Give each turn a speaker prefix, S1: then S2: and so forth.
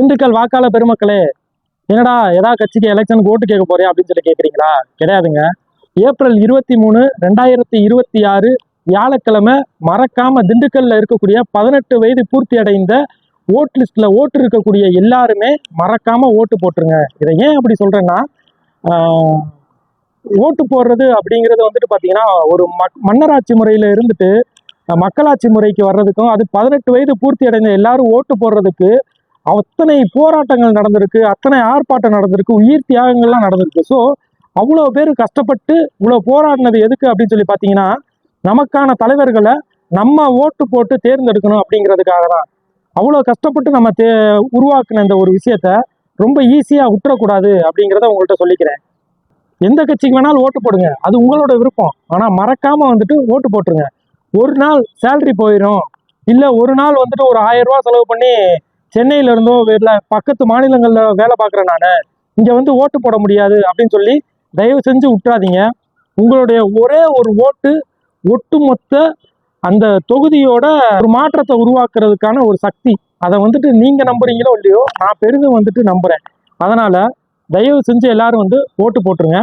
S1: திண்டுக்கல் வாக்காள பெருமக்களே, என்னடா ஏதாவது கட்சிக்கு எலெக்ஷனுக்கு ஓட்டு கேட்க போறியா அப்படின்னு சொல்லி கேட்குறீங்களா? கிடையாதுங்க. ஏப்ரல் 23, 2026 வியாழக்கிழமை மறக்காம திண்டுக்கல்ல இருக்கக்கூடிய 18 வயது பூர்த்தி அடைந்த ஓட் லிஸ்ட்ல ஓட்டு இருக்கக்கூடிய எல்லாருமே மறக்காம ஓட்டு போட்டுருங்க. இதை ஏன் அப்படி சொல்றேன்னா, ஓட்டு போடுறது அப்படிங்கிறது வந்துட்டு பார்த்தீங்கன்னா, ஒரு மன்னராட்சி முறையில இருந்துட்டு மக்களாட்சி முறைக்கு வர்றதுக்கும், அது 18 வயது பூர்த்தி அடைந்த எல்லாரும் ஓட்டு போடுறதுக்கு அத்தனை போராட்டங்கள் நடந்திருக்கு, அத்தனை ஆர்ப்பாட்டம் நடந்திருக்கு, உயிர் தியாகங்கள்லாம் நடந்திருக்கு. ஸோ அவ்வளோ பேர் கஷ்டப்பட்டு இவ்வளோ போராடினது எதுக்கு அப்படின்னு சொல்லி பார்த்தீங்கன்னா, நமக்கான தலைவர்களை நம்ம ஓட்டு போட்டு தேர்ந்தெடுக்கணும் அப்படிங்கிறதுக்காக தான். அவ்வளோ கஷ்டப்பட்டு நம்ம உருவாக்குன இந்த ஒரு விஷயத்த ரொம்ப ஈஸியாக விட்டுறக்கூடாது அப்படிங்கிறத உங்கள்கிட்ட சொல்லிக்கிறேன். எந்த கட்சிக்கு வேணாலும் ஓட்டு போடுங்க, அது உங்களோட விருப்பம். ஆனால் மறக்காம வந்துட்டு ஓட்டு போட்டுருங்க. ஒரு நாள் சேலரி போயிடும், இல்லை ஒரு நாள் வந்துட்டு ஒரு 1000 ரூபா செலவு பண்ணி சென்னையில இருந்தோ இல்லை பக்கத்து மாநிலங்களில் வேலை பார்க்குறேன் நான், இங்கே வந்து ஓட்டு போட முடியாது அப்படின்னு சொல்லி தயவு செஞ்சு விட்டுறாதீங்க. உங்களுடைய ஒரே ஒரு ஓட்டு ஒட்டுமொத்த அந்த தொகுதியோட ஒரு மாற்றத்தை உருவாக்குறதுக்கான ஒரு சக்தி. அதை வந்துட்டு நீங்க நம்புறீங்களோ இல்லையோ, நான் பெரிதும் வந்துட்டு நம்புறேன். அதனால தயவு செஞ்சு எல்லாரும் வந்து ஓட்டு போட்டுருங்க.